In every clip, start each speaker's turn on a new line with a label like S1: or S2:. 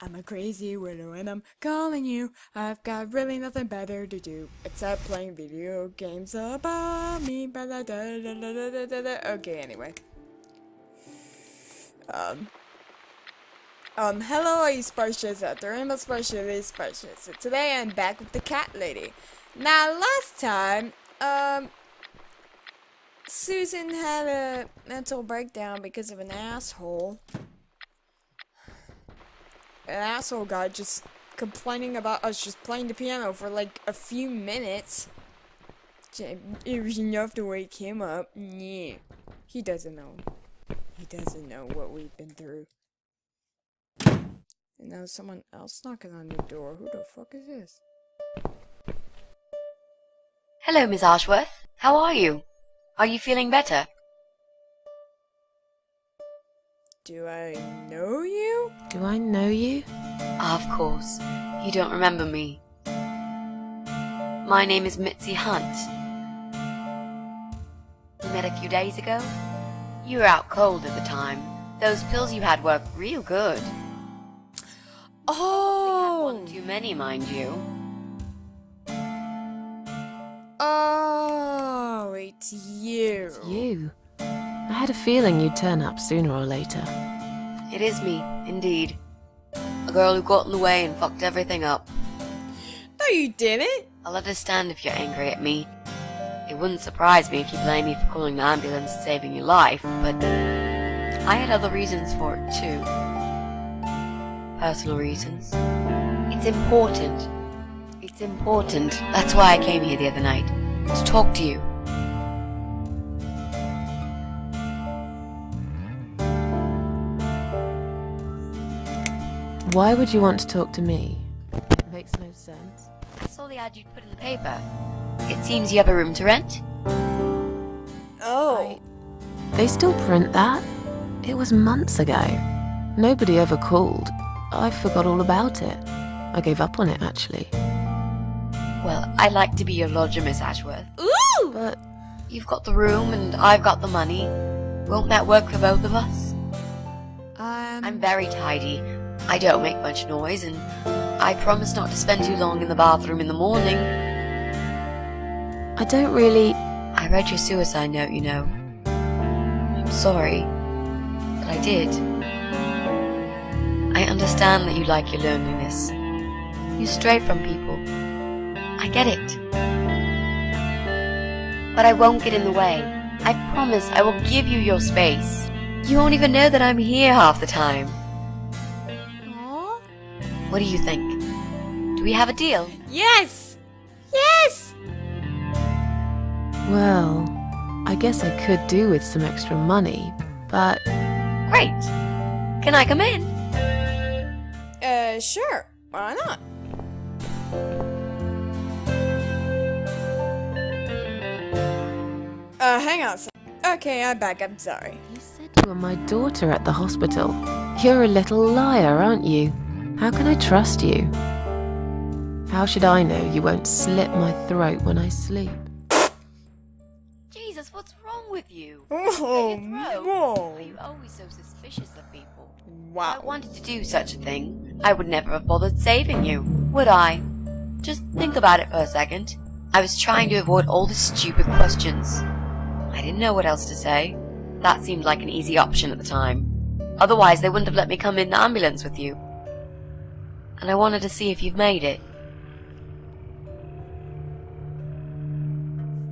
S1: I'm a crazy widow and I'm calling you. I've got really nothing better to do except playing video games about me. Okay, anyway. Hello all you Spartians out there, I'm a Spartians. So today I'm back with the cat lady. Now, last time, Susan had a mental breakdown because of an asshole. An asshole guy just complaining about us just playing the piano for like a few minutes. It was enough to wake him up. Yeah. He doesn't know. He doesn't know what we've been through. And now someone else knocking on the door. Who the fuck is this?
S2: Hello, Miss Ashworth. How are you? Are you feeling better?
S1: Do I know you?
S3: Do I know you?
S2: Of course. You don't remember me. My name is Mitzi Hunt. We met a few days ago. You were out cold at the time. Those pills you had worked real good.
S1: Oh!
S2: One too many, mind you.
S1: Oh, it's you.
S3: It's you. I had a feeling you'd turn up sooner or later.
S2: It is me, indeed. A girl who got in the way and fucked everything up.
S1: No, you didn't.
S2: I'll understand if you're angry at me. It wouldn't surprise me if you blame me for calling the ambulance and saving your life, but I had other reasons for it too. Personal reasons. It's important. It's important. That's why I came here the other night. To talk to you.
S3: Why would you want to talk to me? It makes no sense.
S2: I saw the ad you'd put in the paper. It seems you have a room to rent.
S1: Oh.
S3: They still print that? It was months ago. Nobody ever called. I forgot all about it. I gave up on it, actually.
S2: Well, I'd like to be your lodger, Miss Ashworth.
S1: Ooh!
S3: But
S2: You've got the room and I've got the money. Won't that work for both of us? I'm very tidy. I don't make much noise, and I promise not to spend too long in the bathroom in the morning.
S3: I don't really...
S2: I read your suicide note, you know. I'm sorry, but I did. I understand that you like your loneliness. You stray from people. I get it. But I won't get in the way. I promise I will give you your space. You won't even know that I'm here half the time.
S1: Aww.
S2: What do you think? Do we have a deal?
S1: Yes! Yes!
S3: Well, I guess I could do with some extra money, but...
S2: Great. Can I come in?
S1: Sure. Why not? Hang on a sec. Okay, I'm back. I'm sorry.
S3: You said you were my daughter at the hospital. You're a little liar, aren't you? How can I trust you? How should I know you won't slit my throat when I sleep?
S2: Jesus, what's wrong with you?
S1: Oh,
S2: Slit your throat?
S1: whoa.
S2: Are you always so suspicious of people? If I
S1: Wow.
S2: wanted to do such a thing, I would never have bothered saving you, would I? Just think about it for a second. I was trying to avoid all the stupid questions. I didn't know what else to say. That seemed like an easy option at the time. Otherwise, they wouldn't have let me come in the ambulance with you. And I wanted to see if you've made it.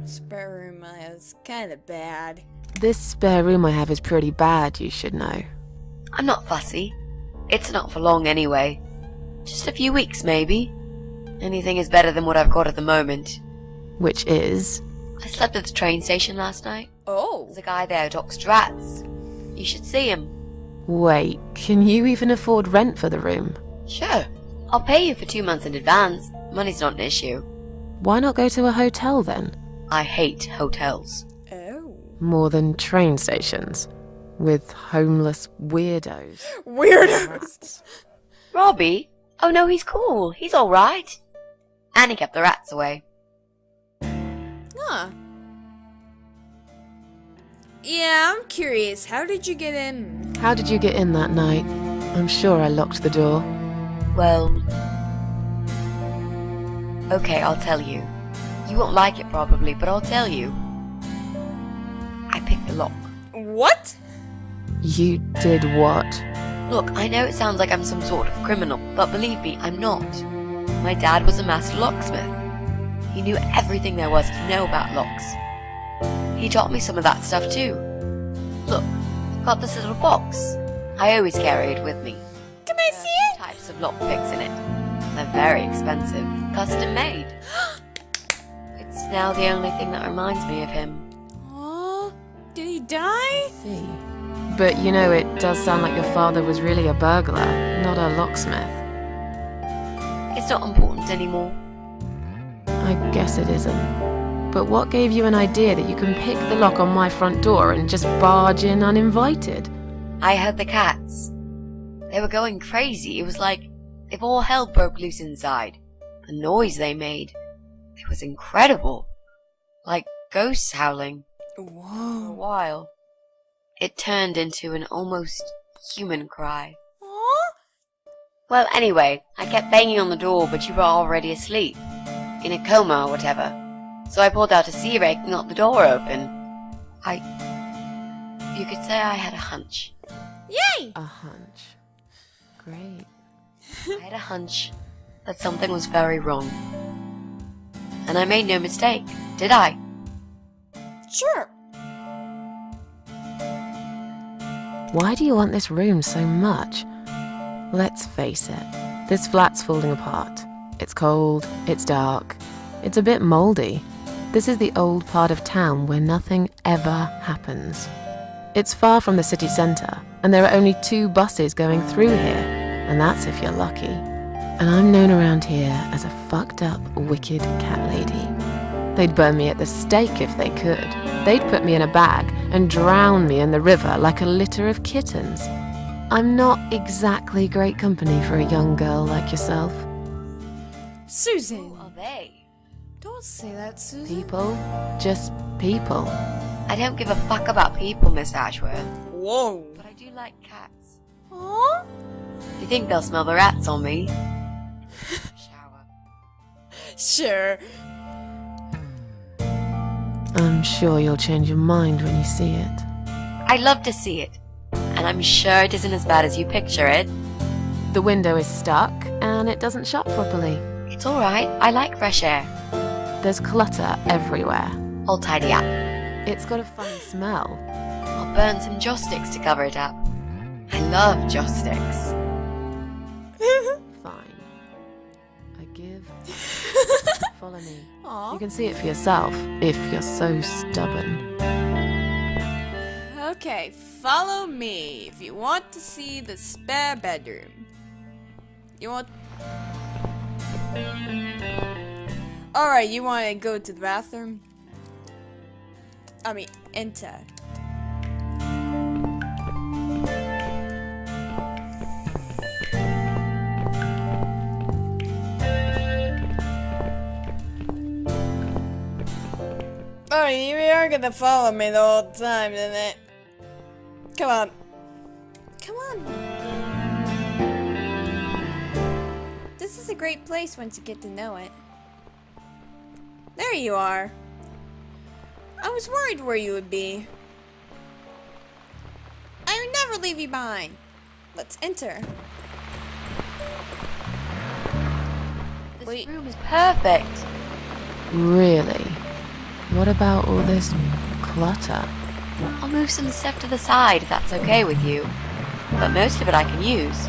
S1: Spare room is kind of bad.
S3: This spare room I have is pretty bad, you should know.
S2: I'm not fussy. It's not for long anyway. Just a few weeks, maybe. Anything is better than what I've got at the moment.
S3: Which is...
S2: I slept at the train station last night.
S1: Oh.
S2: There's a guy there who talks to rats. You should see him.
S3: Wait, can you even afford rent for the room?
S2: Sure. I'll pay you for 2 months in advance. Money's not an issue.
S3: Why not go to a hotel then?
S2: I hate hotels.
S1: Oh.
S3: More than train stations. With homeless weirdos.
S1: Weirdos.
S2: Robbie? Oh no, he's cool. He's alright. And he kept the rats away.
S1: Huh. Yeah, I'm curious. How did you get in?
S3: How did you get in that night? I'm sure I locked the door.
S2: Well... Okay, I'll tell you. You won't like it probably, but I'll tell you. I picked the lock.
S1: What?
S3: You did what?
S2: Look, I know it sounds like I'm some sort of criminal, but believe me, I'm not. My dad was a master locksmith. He knew everything there was to know about locks. He taught me some of that stuff too. Look, I've got this little box. I always carry it with me.
S1: Can I see it?
S2: Types of lock picks in it. They're very expensive, custom made. It's now the only thing that reminds me of him.
S1: Oh, did he die?
S3: See. But you know, it does sound like your father was really a burglar, not a locksmith.
S2: It's not important anymore.
S3: I guess it isn't. But what gave you an idea that you can pick the lock on my front door and just barge in uninvited?
S2: I heard the cats. They were going crazy. It was like if all hell broke loose inside. The noise they made. It was incredible. Like ghosts howling. For a
S1: Whoa.
S2: while, it turned into an almost human cry.
S1: Aw.
S2: Well, anyway, I kept banging on the door, but you were already asleep. In a coma or whatever. So I pulled out a sea rake and got the door open. You could say I had a hunch.
S1: Yay!
S3: A hunch. Great.
S2: I had a hunch that something was very wrong. And I made no mistake, did I?
S1: Sure.
S3: Why do you want this room so much? Let's face it, this flat's falling apart. It's cold, it's dark, it's a bit mouldy. This is the old part of town where nothing ever happens. It's far from the city centre, and there are only 2 buses going through here, and that's if you're lucky. And I'm known around here as a fucked up, wicked cat lady. They'd burn me at the stake if they could. They'd put me in a bag and drown me in the river like a litter of kittens. I'm not exactly great company for a young girl like yourself.
S1: Susan.
S2: Who are they?
S1: Don't say that, Susan.
S3: People, just people.
S2: I don't give a fuck about people, Miss Ashworth.
S1: Whoa.
S2: But I do like cats.
S1: Aw.
S2: Do you think they'll smell the rats on me? Shower.
S1: Sure.
S3: I'm sure you'll change your mind when you see it.
S2: I'd love to see it. And I'm sure it isn't as bad as you picture it.
S3: The window is stuck and it doesn't shut properly.
S2: It's alright, I like fresh air.
S3: There's clutter everywhere.
S2: I'll tidy up.
S3: It's got a funny smell.
S2: I'll burn some joss sticks to cover it up. I love joss sticks.
S3: Fine. I give. Follow me.
S1: Aw.
S3: You can see it for yourself if you're so stubborn.
S1: Okay, follow me if you want to see the spare bedroom. You want... Alright, you want to go to the bathroom? I mean, enter. Oh, you are gonna follow me the whole time, isn't it? Come on. Come on. This is a great place once you get to know it. There you are. I was worried where you would be. I would never leave you behind. Let's enter.
S2: This
S1: Wait.
S2: room is perfect.
S3: Really? What about all this clutter?
S2: I'll move some stuff to the side if that's okay with you. But most of it I can use.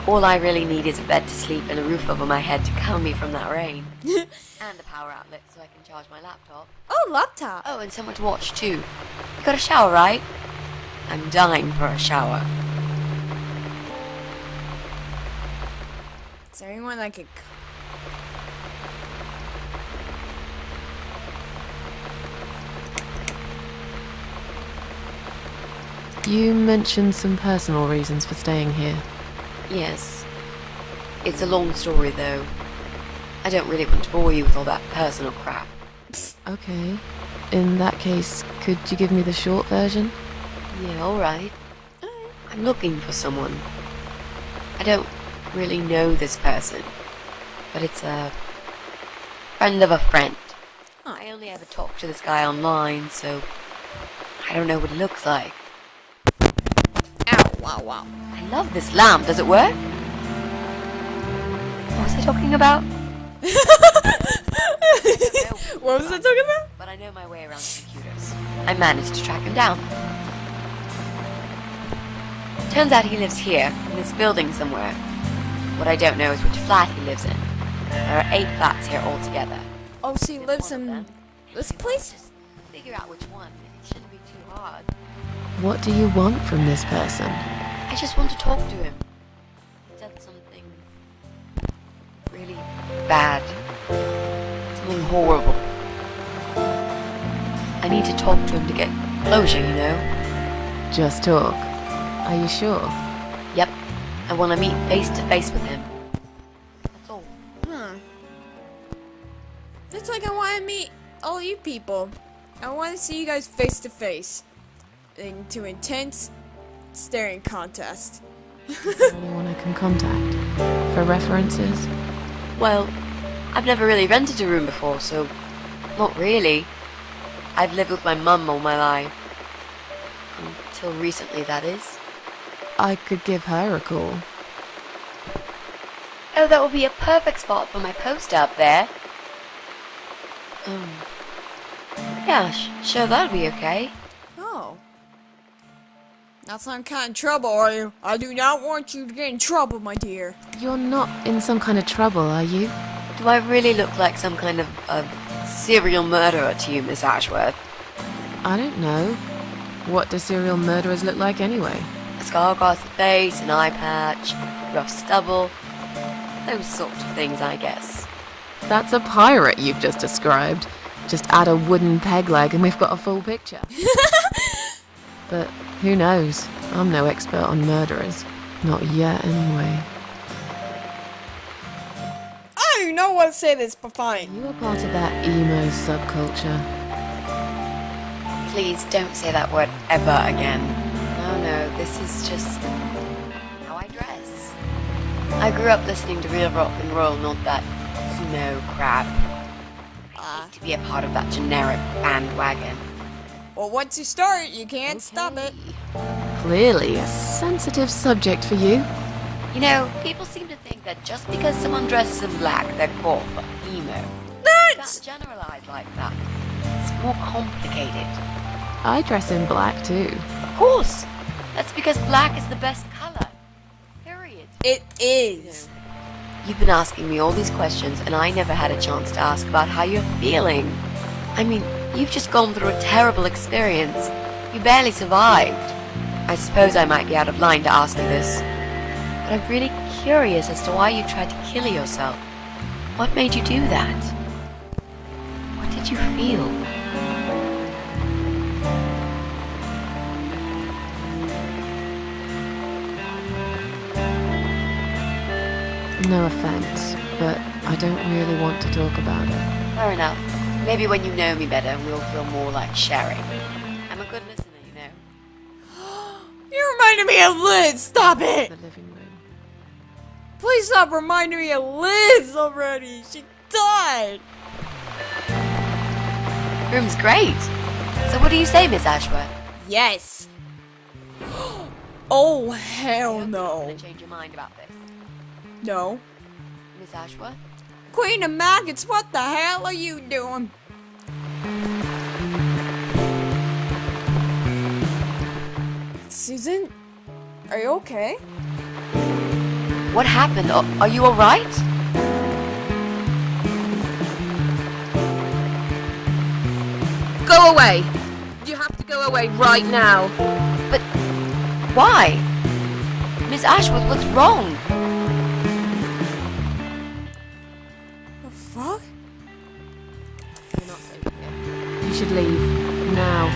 S2: All I really need is a bed to sleep and a roof over my head to calm me from that rain. And a power outlet so I can charge my laptop.
S1: Oh, laptop.
S2: Oh, and someone to watch too. You got a shower, right? I'm dying for a shower.
S1: Is there anyone I could...
S3: You mentioned some personal reasons for staying here.
S2: Yes. It's a long story though. I don't really want to bore you with all that personal crap.
S3: Okay. In that case, could you give me the short version?
S2: Yeah, alright. I'm looking for someone. I don't really know this person, but it's a friend of a friend. I only ever talk to this guy online, so I don't know what he looks like.
S1: Ow, wow, wow.
S2: I love this lamp. Does it work? What was I talking about?
S1: What was I talking about?
S2: But I know my way around computers. I managed to track him down. Turns out he lives here, in this building somewhere. What I don't know is which flat he lives in. There are 8 flats here altogether.
S1: Oh, so he lives in this place?
S2: Just figure out which one. It shouldn't be too hard.
S3: What do you want from this person?
S2: I just want to talk to him. He's done something really bad. Something horrible. I need to talk to him to get closure, you know?
S3: Just talk. Are you sure?
S2: Yep. I want to meet face to face with him. That's all.
S1: It's like I want to meet all you people. I want to see you guys face to face. Into intense staring contest.
S3: Anyone I can contact? For references?
S2: Well, I've never really rented a room before, so not really. I've lived with my mum all my life. Until recently, that is.
S3: I could give her a call.
S2: Oh, that would be a perfect spot for my poster up there. Yeah, sure, that'd be okay.
S1: Oh. Not some kind of trouble, are you? I do not want you to get in trouble, my dear.
S3: You're not in some kind of trouble, are you?
S2: Do I really look like some kind of serial murderer to you, Miss Ashworth?
S3: I don't know. What do serial murderers look like anyway?
S2: A scar across the face, an eye patch, rough stubble. Those sorts of things, I guess.
S3: That's a pirate you've just described. Just add a wooden peg leg and we've got a full picture. But who knows? I'm no expert on murderers. Not yet, anyway.
S1: I don't even know what to say to this, but fine.
S3: You are part of that emo subculture.
S2: Please don't say that word ever again. No, this is just how I dress. I grew up listening to real rock and roll, not that crap. I hate to be a part of that generic bandwagon.
S1: Well, once you start, you can't stop it.
S3: Clearly a sensitive subject for you.
S2: You know, people seem to think that just because someone dresses in black, they're cool or emo.
S1: That's...
S2: Can't generalize like that. It's more complicated.
S3: I dress in black too.
S2: Of course! That's because black is the best color. Period.
S1: It is.
S2: You've been asking me all these questions, and I never had a chance to ask about how you're feeling. I mean, you've just gone through a terrible experience. You barely survived. I suppose I might be out of line to ask you this, but I'm really curious as to why you tried to kill yourself. What made you do that? What did you feel?
S3: No offense, but I don't really want to talk about it.
S2: Fair enough. Maybe when you know me better, we'll feel more like sharing. I'm a good listener, you know.
S1: You reminded me of Liz! Stop it!
S3: The living room.
S1: Please stop reminding me of Liz already! She died!
S2: Room's great. So what do you say, Miss Ashworth?
S1: Yes! Oh,
S2: I
S1: hell
S2: hope
S1: no.
S2: you're not gonna change your mind about this.
S1: No.
S2: Miss Ashworth?
S1: Queen of Maggots, what the hell are you doing? Susan? Are you okay?
S2: What happened? Are you alright?
S3: Go away! You have to go away right now.
S2: But why? Miss Ashworth, what's wrong?
S1: The fuck?
S2: You're not safe here.
S3: You should leave. Now.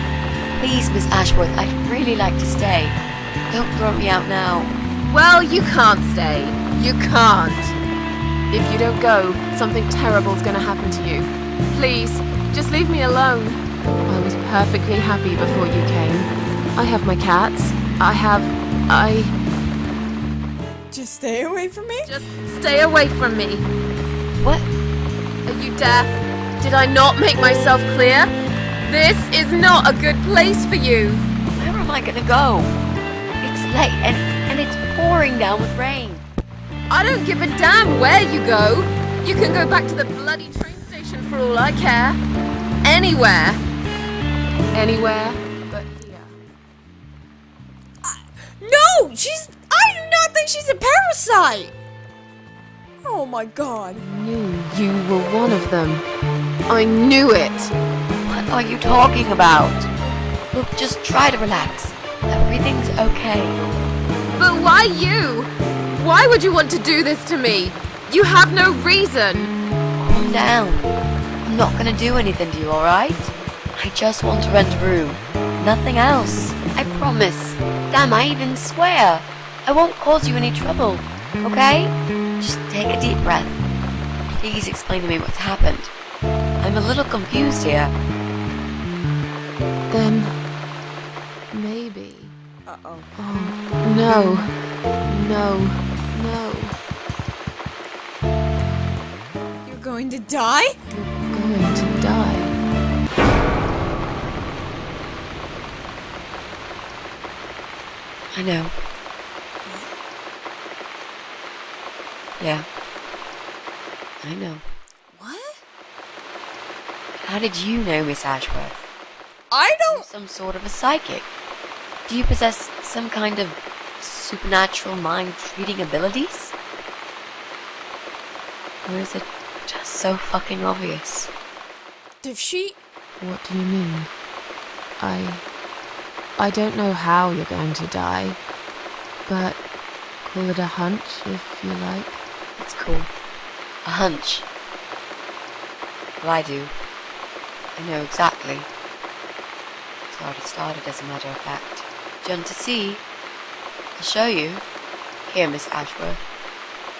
S2: Please, Miss Ashworth, I'd really like to stay. Don't throw me out now.
S3: Well, you can't stay. You can't. If you don't go, something terrible's gonna happen to you. Please, just leave me alone. I was perfectly happy before you came. I have my cats.
S1: Just stay away from me?
S3: Just stay away from me.
S2: What?
S3: Are you deaf? Did I not make myself clear? This is not a good place for you.
S2: Where am I gonna go? It's late and it's pouring down with rain.
S3: I don't give a damn where you go. You can go back to the bloody train station for all I care. Anywhere. Anywhere but here.
S1: No! I do not think she's a parasite! Oh my god.
S3: I knew you were one of them. I knew it.
S2: What are you talking about? Look, just try to relax. Everything's okay.
S3: But why you? Why would you want to do this to me? You have no reason.
S2: Calm down. I'm not gonna do anything to you, alright? I just want to rent a room. Nothing else. I promise. Damn, I even swear. I won't cause you any trouble. Okay? Just take a deep breath. Please explain to me what's happened. I'm a little confused here.
S3: Then maybe.
S1: Uh-oh.
S3: Oh, no. No.
S1: You're going to die?
S3: You're going to die.
S2: I know. Yeah. I know.
S1: What?
S2: How did you know, Miss Ashworth?
S1: I
S2: Are you
S1: don't...
S2: some sort of a psychic? Do you possess some kind of supernatural mind-reading abilities? Or is it just so fucking obvious?
S1: Does she...
S3: What do you mean? I don't know how you're going to die, but call it a hunch if you like.
S2: It's cool. A hunch. Well, I do. I know exactly. It's how it started, as a matter of fact. Do you want to see? I'll show you. Here, Miss Ashworth.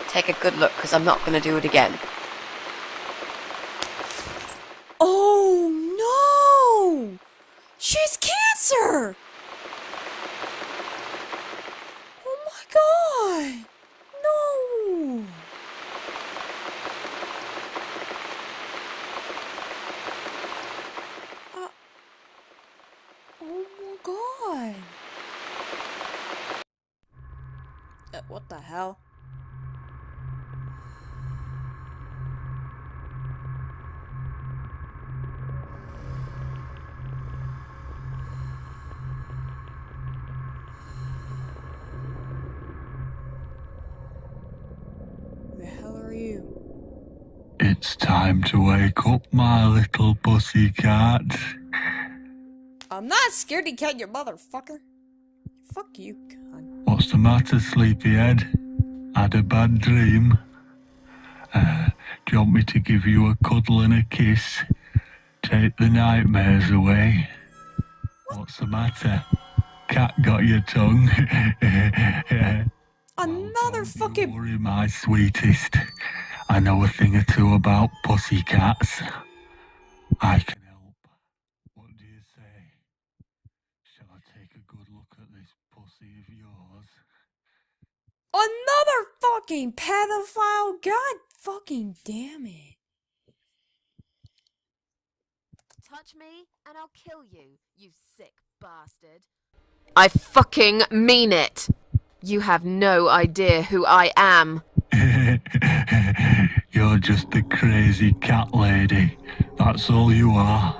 S2: Take a good look, because I'm not going to do it again.
S1: Oh, no! She has cancer! Oh my god! No! Oh my god! What the hell? The hell are you?
S4: It's time to wake up, my little pussycat.
S1: I'm not scared to cat, you motherfucker. Fuck you, cunt.
S4: What's the matter, sleepyhead? Had a bad dream? Do you want me to give you a cuddle and a kiss? Take the nightmares away? What's the matter? Cat got your tongue?
S1: Another
S4: Don't
S1: fucking...
S4: worry, my sweetest. I know a thing or two about pussycats. I can help. What do you say? Shall I take a good look at this pussy of yours?
S1: Another fucking pedophile? God fucking damn it.
S3: Touch me and I'll kill you, you sick bastard. I fucking mean it. You have no idea who I am.
S4: You're just a crazy cat lady. That's all you are.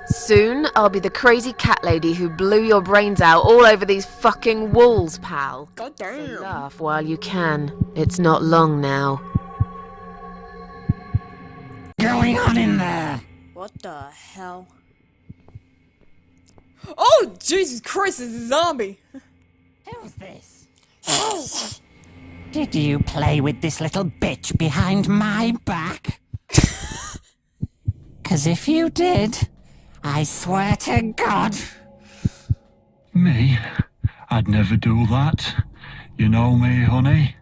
S3: Soon I'll be the crazy cat lady who blew your brains out all over these fucking walls, pal.
S1: God
S3: So
S1: damn.
S3: laugh while you can. It's not long now.
S5: Going on in there?
S1: What the hell? Oh, Jesus Christ, it's a zombie.
S5: Who's this? Did you play with this little bitch behind my back? 'Cause if you did, I swear to God.
S4: Me? I'd never do that. You know me, honey.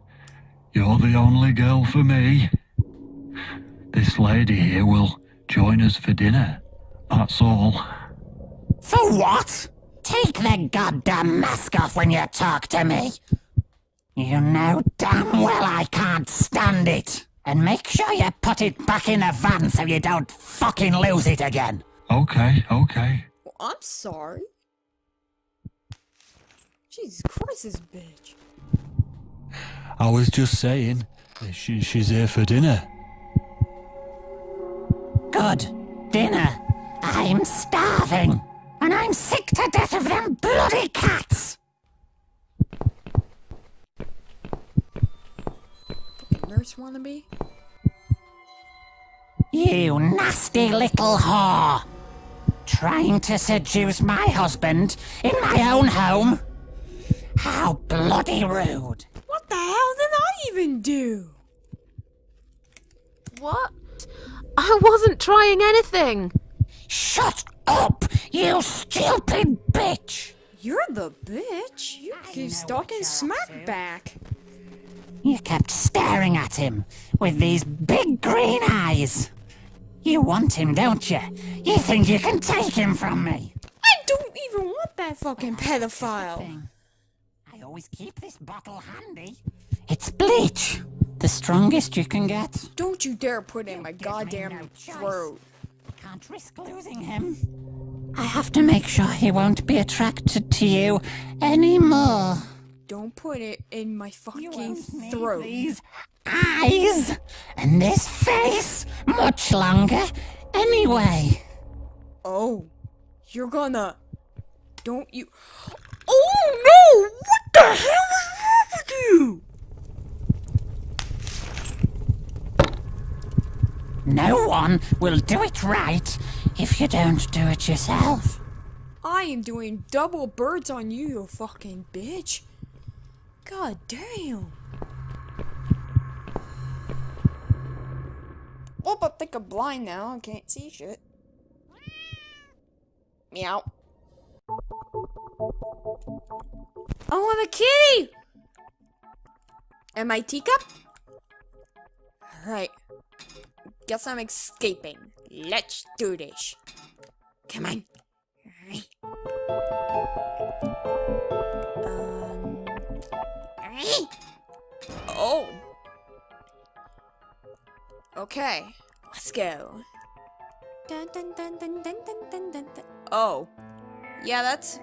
S4: You're the only girl for me. This lady here will join us for dinner. That's all.
S5: For what? Take the goddamn mask off when you talk to me. You know damn well I can't stand it. And make sure you put it back in the van so you don't fucking lose it again.
S4: Okay.
S1: Well, I'm sorry. Jesus Christ, this bitch.
S4: I was just saying, she's here for dinner.
S5: Good. Dinner. I'm starving. And I'm sick to death of them bloody cats.
S1: Nurse wannabe?
S5: You nasty little whore. Trying to seduce my husband in my own home? How bloody rude.
S1: What the hell did I even do?
S3: What? I wasn't trying anything.
S5: Shut up, you stupid bitch.
S1: You're the bitch. You keep talking smack back.
S5: You kept staring at him with these big green eyes. You want him, don't you? You think you can take him from me?
S1: I don't even want that fucking pedophile.
S5: I always keep this bottle handy. It's bleach. The strongest you can get.
S1: Don't you dare put it in my goddamn throat.
S5: I can't risk losing him. I have to make sure he won't be attracted to you anymore.
S1: Don't put it in my
S5: You
S1: fucking
S5: won't need
S1: throat.
S5: these eyes and this face much longer anyway.
S1: Oh, you're gonna... Don't you... Oh no! What the hell is wrong with you?
S5: No one will do it right if you don't do it yourself.
S1: I am doing double birds on you, you fucking bitch. God damn. Oh, I think I'm blind now. I can't see shit. Meow. I want a kitty! And my teacup? Alright. Guess I'm escaping. Let's do this. Come on. Alright. Oh. Okay. Let's go. Dun, dun, dun, dun, dun, dun, dun, dun, dun. Oh. Yeah, that's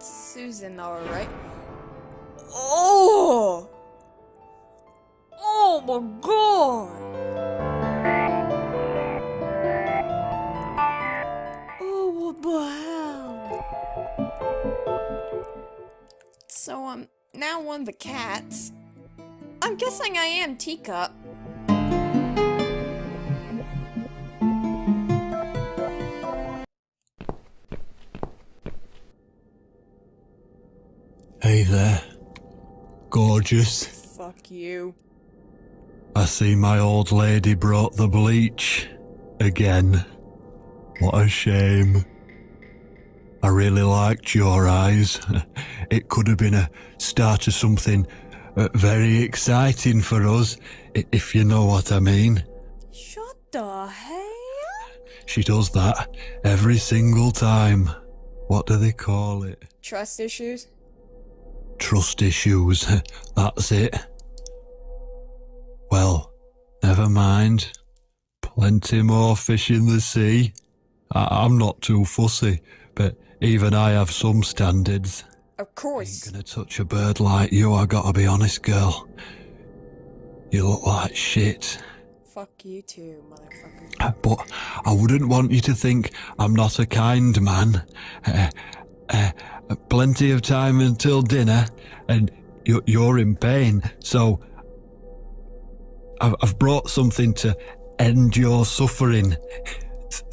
S1: Susan, alright. Oh! Oh my god! Oh, what the hell? So, now one of the cats. I'm guessing I am Teacup.
S4: Hey there. Gorgeous.
S1: Fuck you.
S4: I see my old lady brought the bleach. Again. What a shame. I really liked your eyes. It could have been a start of something very exciting for us, if you know what I mean.
S1: Shut the hell?
S4: She does that every single time. What do they call it?
S1: Trust issues?
S4: Trust issues. That's it. Well, never mind. Plenty more fish in the sea. I'm not too fussy, but even I have some standards.
S1: Of course.
S4: Ain't gonna touch a bird like you, I gotta be honest, girl. You look like shit.
S1: Fuck you too, motherfucker.
S4: But I wouldn't want you to think I'm not a kind man. Plenty of time until dinner, and you're in pain, so I've brought something to end your suffering.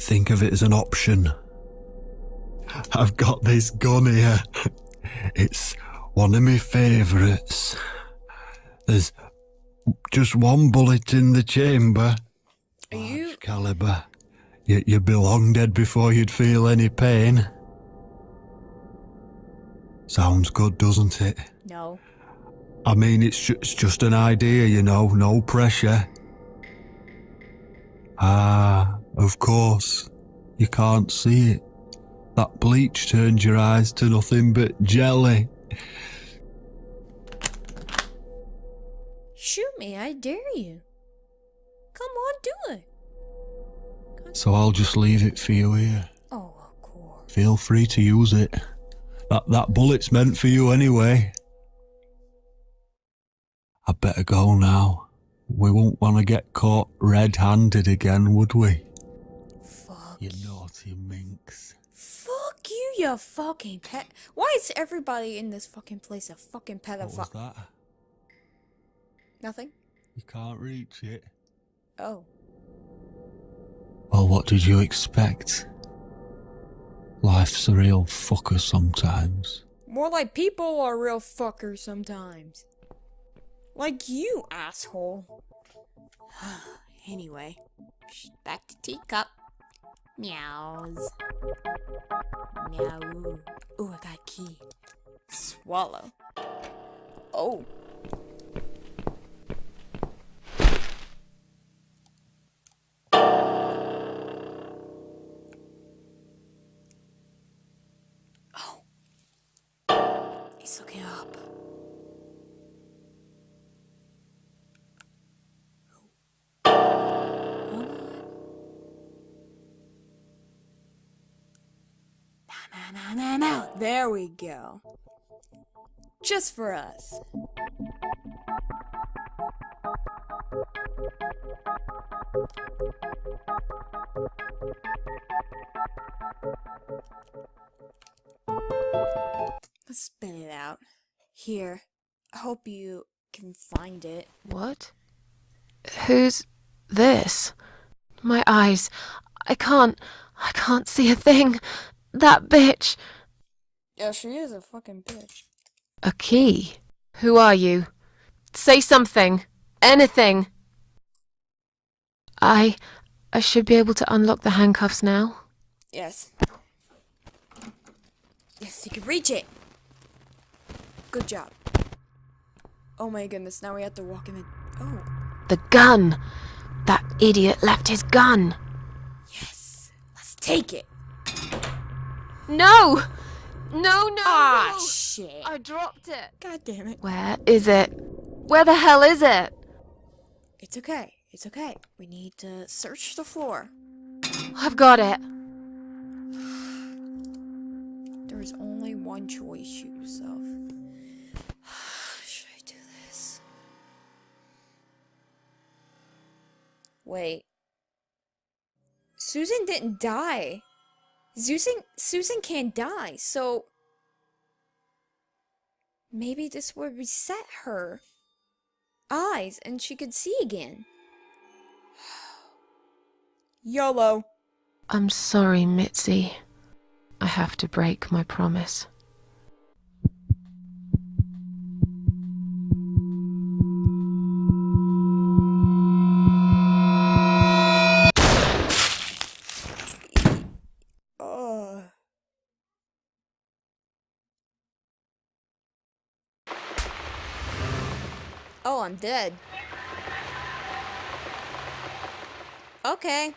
S4: Think of it as an option. I've got this gun here. It's one of my favourites. There's just one bullet in the chamber.
S1: Are you...
S4: Large caliber. You'd be long dead before you'd feel any pain. Sounds good, doesn't it?
S1: No.
S4: I mean, it's just an idea, you know, no pressure. Ah, of course. You can't see it. That bleach turns your eyes to nothing but jelly.
S1: Shoot me, I dare you. Come on, do it.
S4: So I'll just leave it for you here.
S1: Oh, of course.
S4: Feel free to use it. That bullet's meant for you anyway. I'd better go now. We won't want to get caught red-handed again, would we?
S1: Fuck.
S4: You naughty minx.
S1: Fuck you, you fucking pet. Why is everybody in this fucking place a fucking
S4: What was
S1: pedophile?
S4: that?
S1: Nothing?
S4: You can't reach it.
S1: Oh.
S4: Well, what did you expect? Life's a real fucker sometimes.
S1: More like people are real fuckers sometimes. Like you, asshole. Anyway, back to teacup. Meows. Meow. Ooh, I got a key. Swallow. Oh. He's looking up. Hold on. No. There we go. Just for us. Let's spin it out. Here. I hope you can find it.
S3: What? Who's this? My eyes. I can't see a thing. That bitch.
S1: Yeah, she is a fucking bitch.
S3: A key? Who are you? Say something. Anything. I should be able to unlock the handcuffs now.
S1: Yes. Yes, you can reach it. Good job. Oh my goodness, now we have to walk in the... Oh.
S3: The gun! That idiot left his gun!
S1: Yes. Let's take it.
S3: No! No!
S1: Ah,
S3: no.
S1: shit.
S3: I dropped it.
S1: God damn it.
S3: Where is it? Where the hell is it?
S1: It's okay. It's okay. We need to search the floor.
S3: I've got it.
S1: There's only one choice. Shoot yourself. Should I do this? Wait. Susan didn't die. Susan can't die, so maybe this would reset her eyes and she could see again. YOLO.
S3: I'm sorry, Mitzi. I have to break my promise.
S1: Oh, I'm dead. Okay.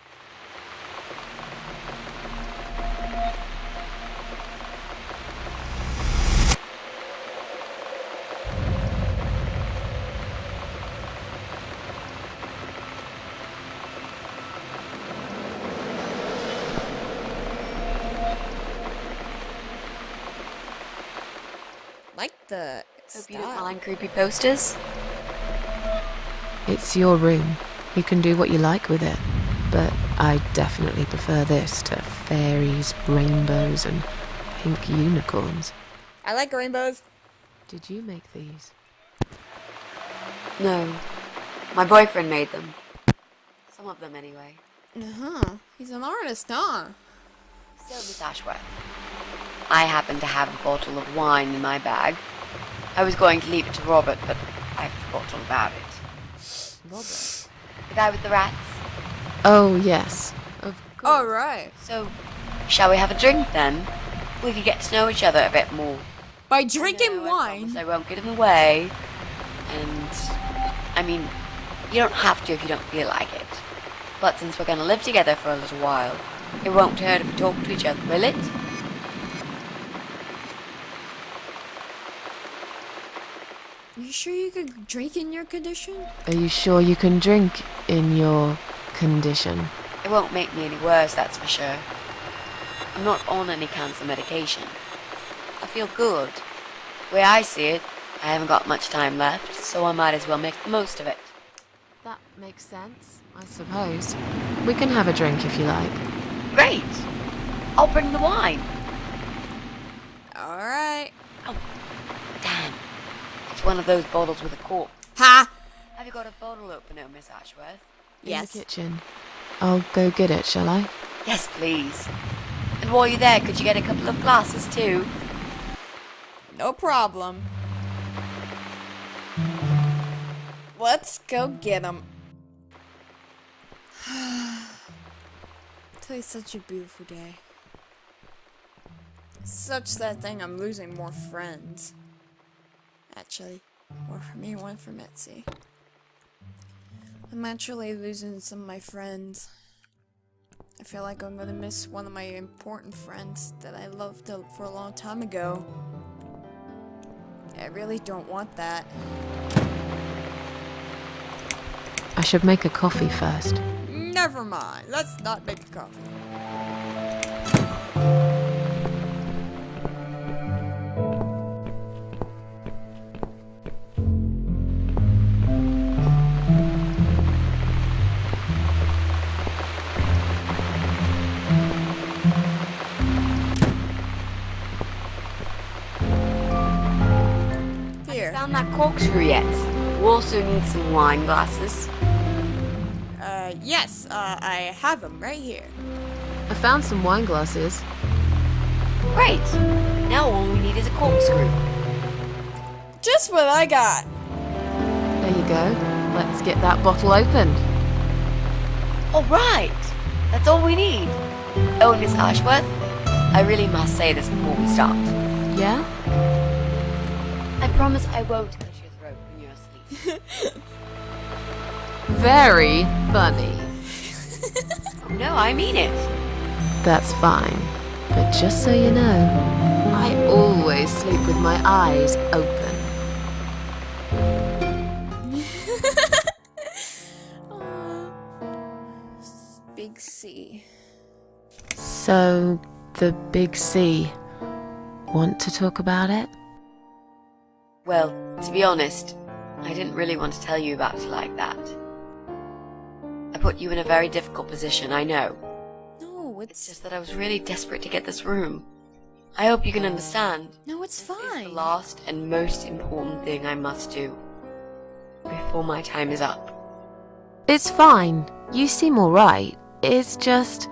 S1: Like the
S2: Hope you don't
S1: style.
S2: mind creepy posters.
S3: It's your room. You can do what you like with it. But I definitely prefer this to fairies, rainbows, and pink unicorns.
S1: I like rainbows.
S3: Did you make these?
S2: No. My boyfriend made them. Some of them, anyway.
S1: Uh-huh. He's an artist, huh?
S2: So, Miss Ashworth, I happen to have a bottle of wine in my bag. I was going to leave it to Robert, but I forgot all about it.
S3: Robert?
S2: The guy with the rats?
S3: Oh, yes. Of course.
S1: Alright.
S2: So, shall we have a drink then? We could get to know each other a bit more.
S1: By drinking
S2: No, I
S1: wine.
S2: promise I won't get in the way. And, I mean, you don't have to if you don't feel like it. But since we're going to live together for a little while, it won't hurt if we talk to each other, will it?
S1: You sure you could drink in your condition?
S3: Are you sure you can drink in your condition?
S2: It won't make me any worse, that's for sure. I'm not on any cancer medication. I feel good. The way I see it, I haven't got much time left, so I might as well make the most of it.
S3: That makes sense, I suppose. We can have a drink if you like.
S2: Great! I'll bring the wine.
S1: Alright.
S2: Oh, damn. It's one of those bottles with a cork.
S1: Ha!
S2: Have you got a bottle opener, Miss Ashworth?
S1: Yes.
S3: In the kitchen. I'll go get it, shall I?
S2: Yes, please. And while you're there, could you get a couple of glasses too?
S1: No problem. Let's go get them. Today's such a beautiful day. Such sad thing I'm losing more friends. Actually, one for me, one for Mitzi. I'm actually losing some of my friends. I feel like I'm gonna miss one of my important friends that I loved for a long time ago. I really don't want that.
S3: I should make a coffee first.
S1: Never mind. Let's not make a coffee. Here.
S2: Found that corkscrew yet? We also need some wine glasses.
S1: Yes, I have them right here.
S3: I found some wine glasses.
S2: Great! Now all we need is a corkscrew.
S1: Just what I got.
S3: There you go. Let's get that bottle opened.
S2: Alright! That's all we need. Oh, Miss Ashworth, I really must say this before we start.
S3: Yeah?
S2: I promise I won't cut your throat when you're asleep.
S3: Very funny.
S2: No, I mean it.
S3: That's fine. But just so you know, I always sleep with my eyes open.
S1: Big C.
S3: So, the big C. Want to talk about it?
S2: Well, to be honest, I didn't really want to tell you about it like that. I put you in a very difficult position, I know.
S1: No,
S2: It's just that I was really desperate to get this room. I hope you can understand.
S1: No, it's
S2: This is
S1: fine.
S2: the last and most important thing I must do before my time is up.
S3: It's fine. You seem alright. It's just...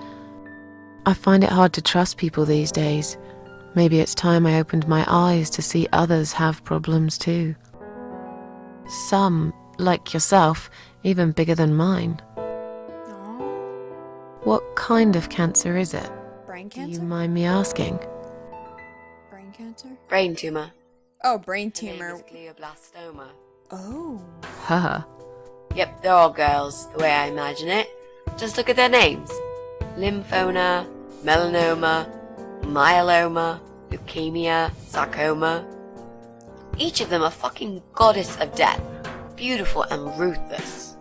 S3: I find it hard to trust people these days. Maybe it's time I opened my eyes to see others have problems too. Some, like yourself, even bigger than mine.
S1: Aw,
S3: What kind of cancer is it?
S1: brain
S3: Do you
S1: cancer?
S3: mind me asking?
S1: Brain cancer?
S2: Brain tumor.
S1: Oh, brain
S2: The name
S1: tumor.
S2: is glioblastoma.
S1: Oh.
S3: Haha.
S2: Yep, they're all girls, the way I imagine it. Just look at their names. Lymphoma, melanoma, myeloma, leukemia, sarcoma. Each of them a fucking goddess of death. Beautiful and ruthless.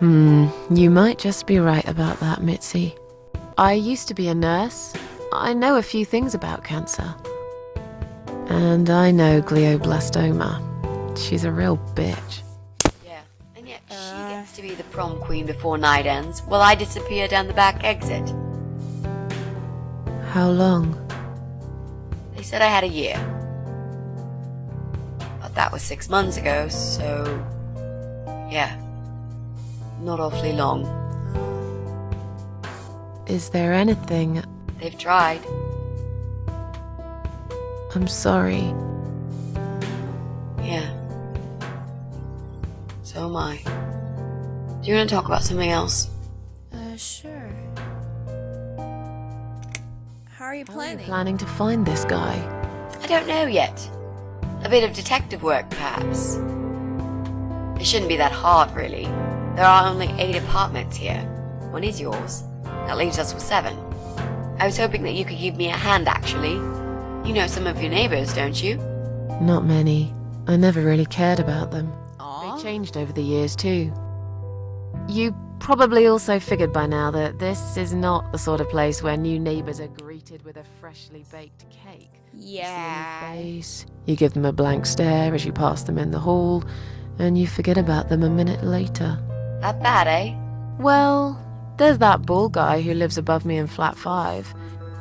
S3: You might just be right about that, Mitzi. I used to be a nurse. I know a few things about cancer. And I know glioblastoma. She's a real bitch.
S2: Yeah, and yet she gets to be the prom queen before night ends, while I disappear down the back exit.
S3: How long?
S2: They said I had a year. But that was 6 months ago, so... yeah. Not awfully long.
S3: Is there anything...
S2: They've tried.
S3: I'm sorry.
S2: Yeah. So am I. Do you want to talk about something else?
S1: Sure. How are you
S3: How are you
S1: planning?
S3: planning to find this guy?
S2: I don't know yet. A bit of detective work, perhaps. It shouldn't be that hard, really. There are only 8 apartments here. One is yours. That leaves us with 7. I was hoping that you could give me a hand, actually. You know some of your neighbors, don't you?
S3: Not many. I never really cared about them.
S1: Aw.
S3: They changed over the years too. You probably also figured by now that this is not the sort of place where new neighbours are greeted with a freshly baked cake.
S1: Yeah.
S3: You give them a blank stare as you pass them in the hall, and you forget about them a minute later.
S2: That bad, eh?
S3: Well, there's that bald guy who lives above me in flat 5.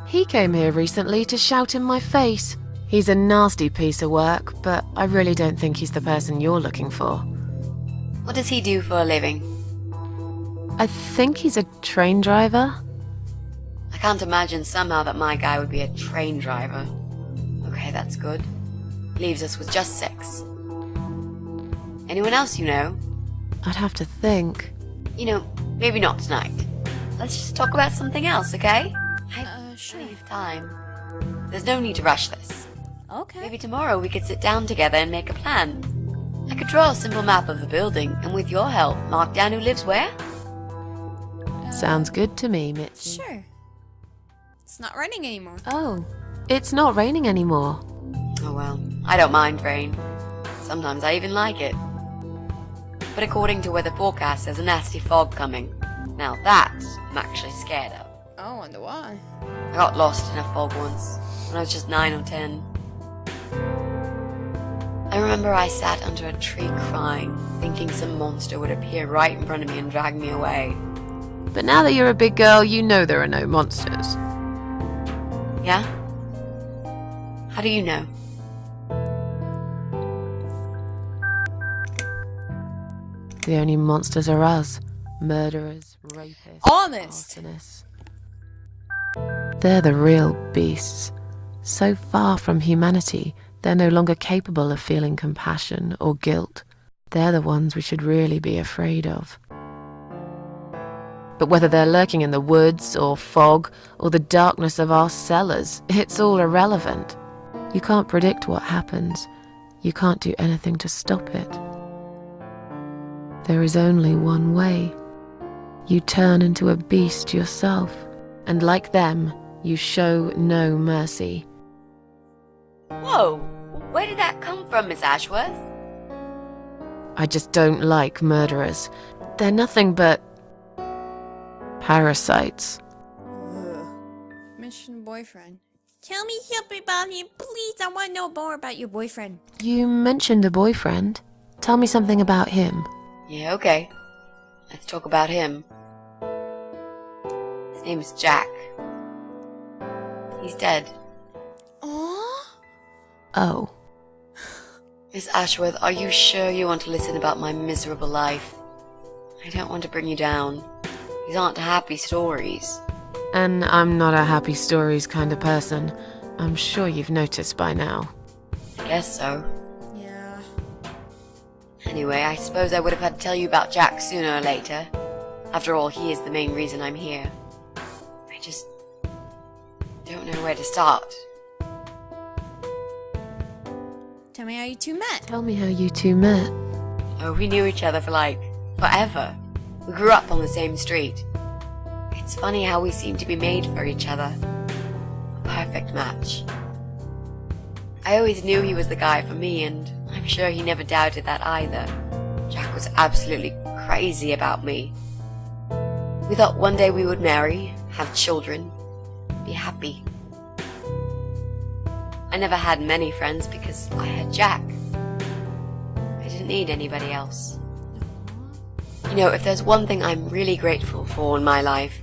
S3: He came here recently to shout in my face. He's a nasty piece of work, but I really don't think he's the person you're looking for.
S2: What does he do for a living?
S3: I think he's a train driver.
S2: I can't imagine somehow that my guy would be a train driver. Okay, that's good. Leaves us with just 6. Anyone else you know?
S3: I'd have to think.
S2: You know, maybe not tonight. Let's just talk about something else, okay?
S1: Sure.
S2: Plenty of time. There's no need to rush this.
S1: Okay.
S2: Maybe tomorrow we could sit down together and make a plan. I could draw a simple map of the building, and with your help, mark down who lives where.
S3: Sounds good to me, Mitzi.
S1: Sure. It's not raining anymore.
S3: Oh, it's not raining anymore.
S2: Oh well, I don't mind rain. Sometimes I even like it. But according to weather forecast, there's a nasty fog coming. Now that I'm actually scared of.
S1: Oh, I wonder why.
S2: I got lost in a fog once, when I was just 9 or 10. I remember I sat under a tree crying, thinking some monster would appear right in front of me and drag me away.
S3: But now that you're a big girl, you know there are no monsters.
S2: Yeah? How do you know?
S3: The only monsters are us. Murderers, rapists,
S1: Honest.
S3: arsonists. They're the real beasts. So far from humanity, they're no longer capable of feeling compassion or guilt. They're the ones we should really be afraid of. But whether they're lurking in the woods or fog or the darkness of our cellars, it's all irrelevant. You can't predict what happens. You can't do anything to stop it. There is only one way. You turn into a beast yourself, and like them, you show no mercy.
S2: Whoa! Where did that come from, Miss Ashworth?
S3: I just don't like murderers. They're nothing but parasites.
S1: Ugh. Mention boyfriend. Tell me something about him, please. I want to know more about your boyfriend.
S3: You mentioned a boyfriend. Tell me something about him.
S2: Yeah, okay. Let's talk about him. His name is Jack. He's dead.
S1: Aww.
S3: Oh.
S2: Miss Ashworth, are you sure you want to listen about my miserable life? I don't want to bring you down. These aren't happy stories.
S3: And I'm not a happy stories kind of person. I'm sure you've noticed by now.
S2: I guess so.
S1: Yeah.
S2: Anyway, I suppose I would have had to tell you about Jack sooner or later. After all, he is the main reason I'm here. I just don't know where to start.
S1: Tell me how you two met.
S3: Tell me how you two met.
S2: Oh, we knew each other for forever. We grew up on the same street. It's funny how we seem to be made for each other. A perfect match. I always knew he was the guy for me, and I'm sure he never doubted that either. Jack was absolutely crazy about me. We thought one day we would marry, have children, be happy. I never had many friends because I had Jack. I didn't need anybody else. You know, if there's one thing I'm really grateful for in my life,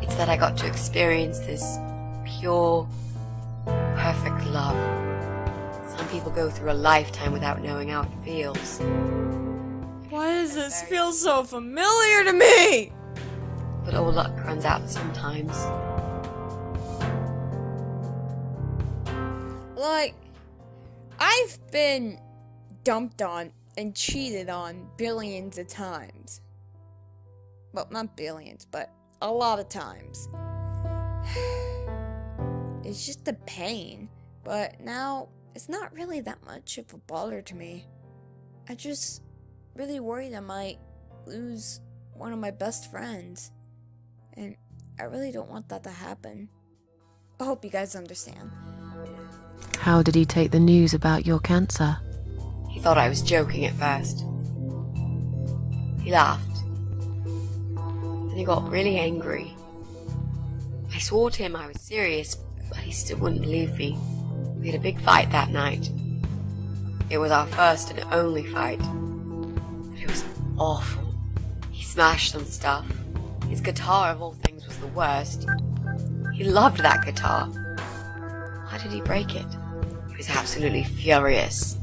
S2: it's that I got to experience this pure, perfect love. Some people go through a lifetime without knowing how it feels.
S1: Why does this feel so familiar to me?
S2: But all luck runs out sometimes.
S1: Like, I've been dumped on and cheated on billions of times. Well, not billions, but a lot of times. It's just a pain, but now it's not really that much of a bother to me. I just really worried I might lose one of my best friends, and I really don't want that to happen. I hope you guys understand.
S3: How did he take the news about your cancer?
S2: He thought I was joking at first. He laughed. Then he got really angry. I swore to him I was serious, but he still wouldn't believe me. We had a big fight that night. It was our first and only fight. But it was awful. He smashed some stuff. His guitar, of all things, was the worst. He loved that guitar. Why did he break it? He was absolutely furious.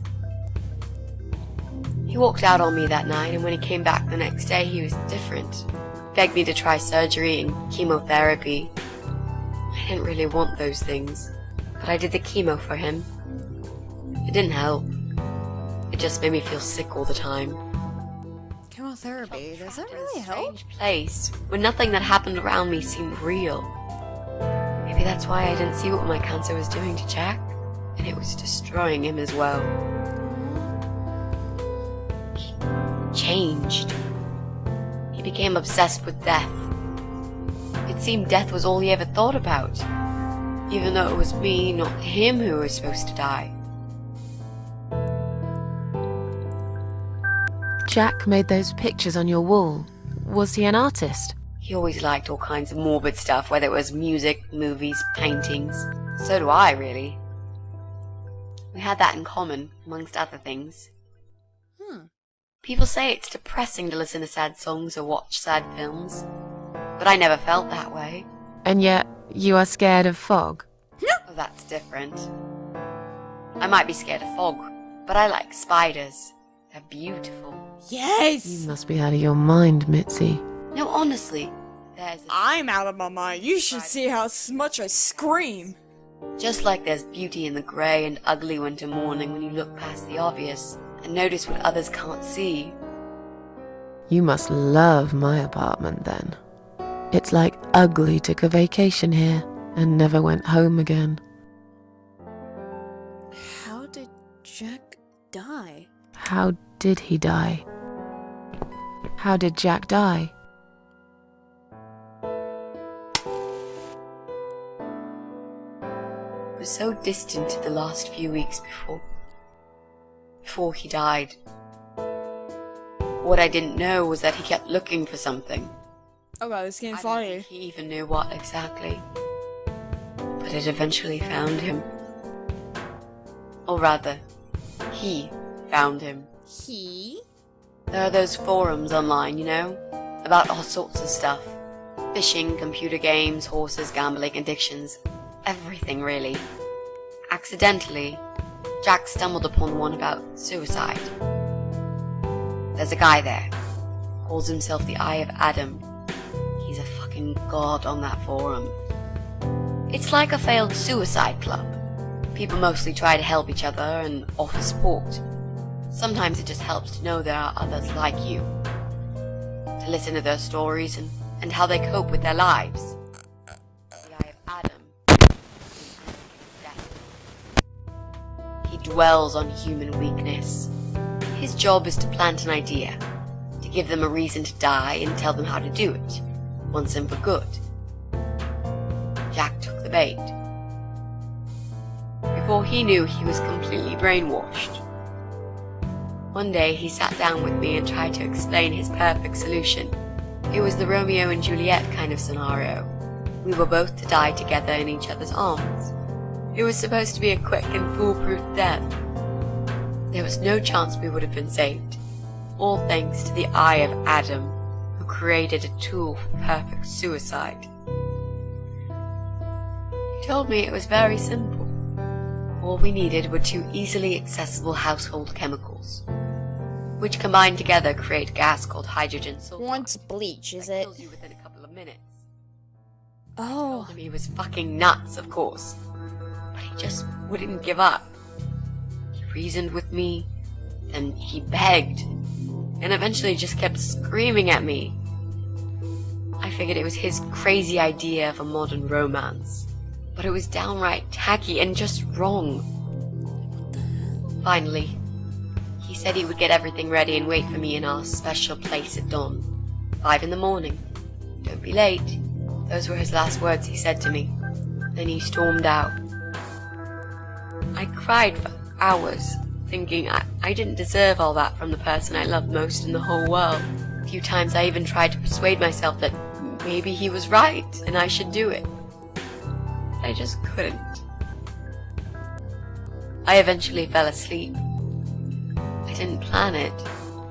S2: He walked out on me that night, and when he came back the next day, he was different. Begged me to try surgery and chemotherapy. I didn't really want those things, but I did the chemo for him. It didn't help. It just made me feel sick all the time.
S1: Chemotherapy, does that
S2: In a
S1: really help?
S2: strange place where nothing that happened around me seemed real. Maybe that's why I didn't see what my cancer was doing to Jack, and it was destroying him as well. He changed. He became obsessed with death. It seemed death was all he ever thought about, even though it was me, not him, who was supposed to die.
S3: Jack made those pictures on your wall. Was he an artist?
S2: He always liked all kinds of morbid stuff, whether it was music, movies, paintings. So do I, really. We had that in common, amongst other things. People say it's depressing to listen to sad songs or watch sad films, but I never felt that way.
S3: And yet, you are scared of fog?
S2: Oh, that's different. I might be scared of fog, but I like spiders. They're beautiful.
S1: Yes!
S3: You must be out of your mind, Mitzi.
S2: No, honestly, there's
S1: I'm out of my mind. You should see how much I scream.
S2: just like there's beauty in the grey and ugly winter morning when you look past the obvious and notice what others can't see.
S3: You must love my apartment then. It's like Ugly took a vacation here and never went home again.
S1: How did Jack die?
S3: How did he die? How did Jack die?
S2: It was so distant to the last few weeks before he died. What I didn't know was that he kept looking for something.
S1: Oh god, this game
S2: I don't
S1: funny.
S2: think he even knew what exactly. But it eventually found him. Or rather, he found him.
S1: He?
S2: There are those forums online, you know, about all sorts of stuff. Fishing, computer games, horses, gambling, addictions. Everything, really. Accidentally, Jack stumbled upon one about suicide. There's a guy there. Calls himself the Eye of Adam. He's a fucking god on that forum. It's like a failed suicide club. People mostly try to help each other and offer support. Sometimes it just helps to know there are others like you. To listen to their stories and how they cope with their lives. The Eye of Adam. He dwells on human weakness. His job is to plant an idea, to give them a reason to die and tell them how to do it, once and for good. Jack took the bait. Before he knew, he was completely brainwashed. One day he sat down with me and tried to explain his perfect solution. It was the Romeo and Juliet kind of scenario. We were both to die together in each other's arms. It was supposed to be a quick and foolproof death. There was no chance we would have been saved. All thanks to the Eye of Adam, who created a tool for perfect suicide. He told me it was very simple. All we needed were 2 easily accessible household chemicals, which combined together create a gas called hydrogen sulfide.
S1: Wants bleach, is
S2: that
S1: it?
S2: kills you within a couple of minutes.
S1: Oh.
S2: Told him he was fucking nuts, of course, but he just wouldn't give up. He reasoned with me, then he begged, and eventually just kept screaming at me. I figured it was his crazy idea of a modern romance, but it was downright tacky and just wrong. Finally, he said he would get everything ready and wait for me in our special place at dawn. 5 in the morning. Don't be late. Those were his last words he said to me. Then he stormed out. I cried for hours, thinking I didn't deserve all that from the person I loved most in the whole world. A few times I even tried to persuade myself that maybe he was right and I should do it. But I just couldn't. I eventually fell asleep. I didn't plan it.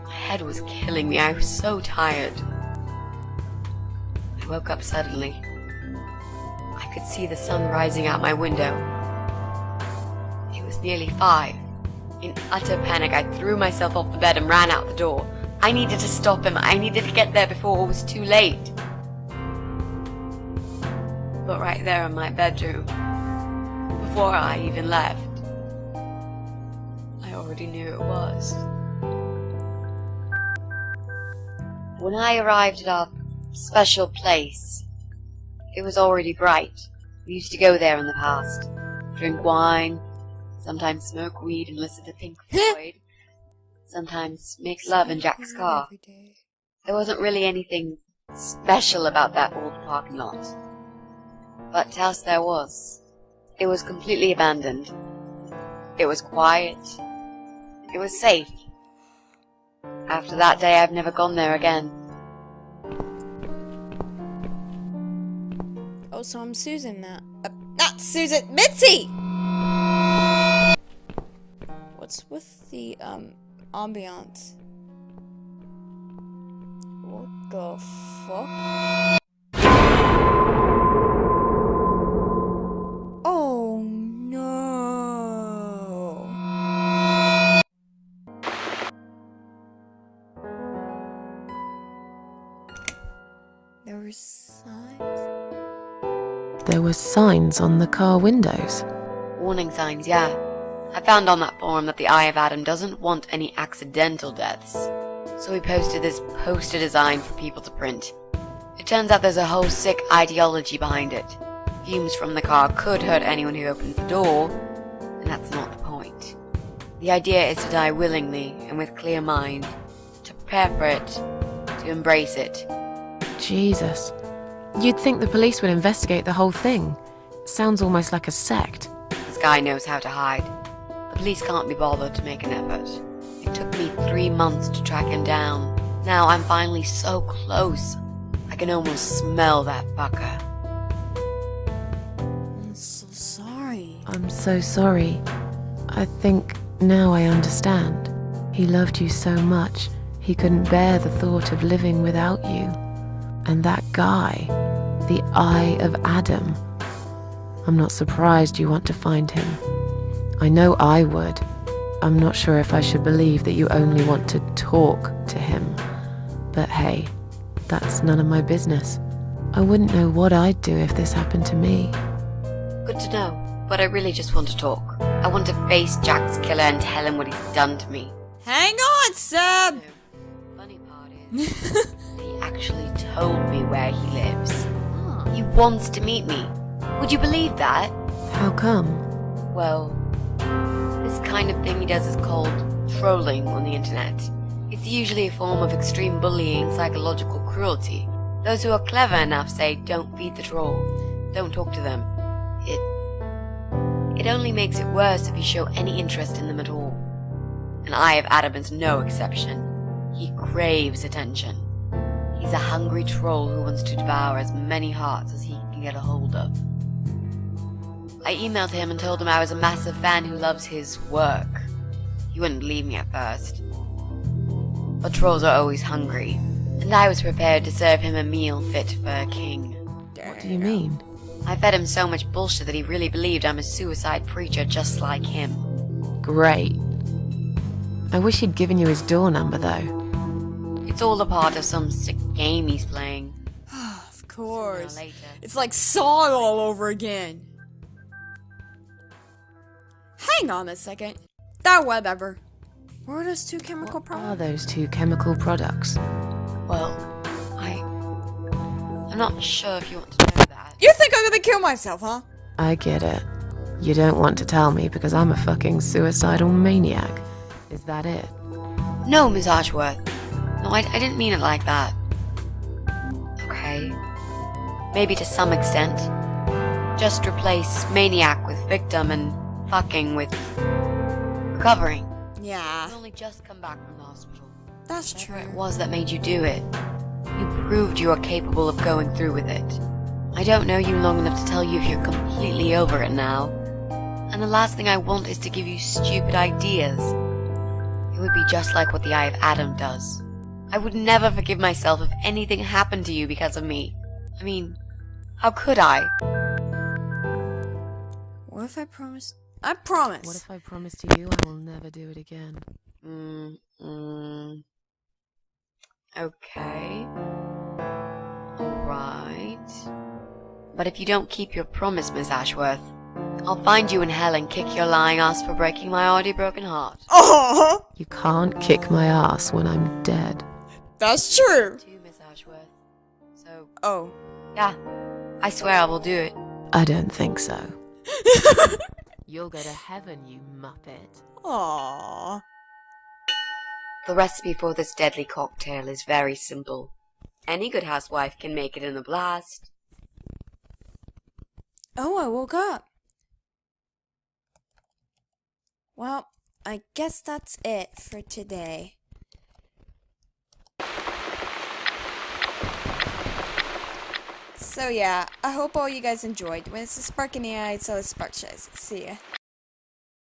S2: My head was killing me. I was so tired. I woke up suddenly. I could see the sun rising out my window. It was nearly 5. In utter panic, I threw myself off the bed and ran out the door. I needed to stop him. I needed to get there before it was too late. But right there in my bedroom, before I even left, I already knew it was. When I arrived at our special place, it was already bright. We used to go there in the past, drink wine, sometimes smoke weed and listen to Pink Floyd, sometimes make love in Jack's car. There wasn't really anything special about that old parking lot. But else there was. It was completely abandoned. It was quiet. It was safe. After that day, I've never gone there again.
S1: Oh, so I'm Susan now. Not Susan, Mitzi! What's with the, ambiance? What the fuck? Oh, no. There were signs?
S3: There were signs on the car windows.
S2: Warning signs, yeah. I found on that forum that the Eye of Adam doesn't want any accidental deaths. So he posted this poster design for people to print. It turns out there's a whole sick ideology behind it. Fumes from the car could hurt anyone who opens the door, and that's not the point. The idea is to die willingly and with clear mind, to prepare for it, to embrace it.
S3: Jesus. You'd think the police would investigate the whole thing. Sounds almost like a sect.
S2: This guy knows how to hide. The police can't be bothered to make an effort. It took me 3 months to track him down. Now I'm finally so close. I can almost smell that fucker.
S1: I'm so sorry.
S3: I'm so sorry. I think now I understand. He loved you so much, he couldn't bear the thought of living without you. And that guy, the Eye of Adam. I'm not surprised you want to find him. I know I would. I'm not sure if I should believe that you only want to talk to him. But hey, that's none of my business. I wouldn't know what I'd do if this happened to me.
S2: Good to know, but I really just want to talk. I want to face Jack's killer and tell him what he's done to me.
S1: Hang on, Seb!
S2: The funny part is, he actually told me where he lives. He wants to meet me. Would you believe that?
S3: How come?
S2: Well, this kind of thing he does is called trolling on the internet. It's usually a form of extreme bullying and psychological cruelty. Those who are clever enough say, don't feed the troll, don't talk to them. It only makes it worse if you show any interest in them at all. And Eye of Adam is no exception. He craves attention. He's a hungry troll who wants to devour as many hearts as he can get a hold of. I emailed him and told him I was a massive fan who loves his work. He wouldn't believe me at first. But trolls are always hungry, and I was prepared to serve him a meal fit for a king.
S3: What do you mean?
S2: I fed him so much bullshit that he really believed I'm a suicide preacher just like him.
S3: Great. I wish he'd given you his door number, though.
S2: It's all a part of some sick game he's playing.
S1: Of course.
S2: Later.
S1: It's like Saw all over again. Hang on a second. That whatever. What are those two chemical
S3: What are
S1: products?
S3: those two chemical products?
S2: Well, I'm not sure if you want to know that.
S1: You think I'm gonna kill myself, huh?
S3: I get it. You don't want to tell me because I'm a fucking suicidal maniac. Is that it?
S2: No, Miss Archworth. No, I didn't mean it like that. Okay. Maybe to some extent. Just replace maniac with victim and fucking with recovering.
S1: Yeah,
S2: You've only just come back from the hospital.
S1: that's
S2: Whatever it
S1: true.
S2: was that made you do it, you proved you are capable of going through with it. I don't know you long enough to tell you if you're completely over it now. And the last thing I want is to give you stupid ideas. It would be just like what the Eye of Adam does. I would never forgive myself if anything happened to you because of me. I mean, how could I?
S1: What if I promise? I promise.
S3: What if I promise to you I will never do it again?
S2: Okay. Alright. But if you don't keep your promise, Miss Ashworth, I'll find you in hell and kick your lying ass for breaking my already broken heart.
S1: Oh,
S3: You can't kick my ass when I'm dead.
S1: that's true.
S2: Too, Miss Ashworth. So,
S1: Oh.
S2: yeah, I swear I will do it.
S3: I don't think so. You'll go to heaven, you muppet.
S1: Aww.
S2: The recipe for this deadly cocktail is very simple. Any good housewife can make it in a blast.
S1: Oh, I woke up. Well, I guess that's it for today. So yeah, I hope all you guys enjoyed. When it's a spark in the eye, it's always spark shows. See ya.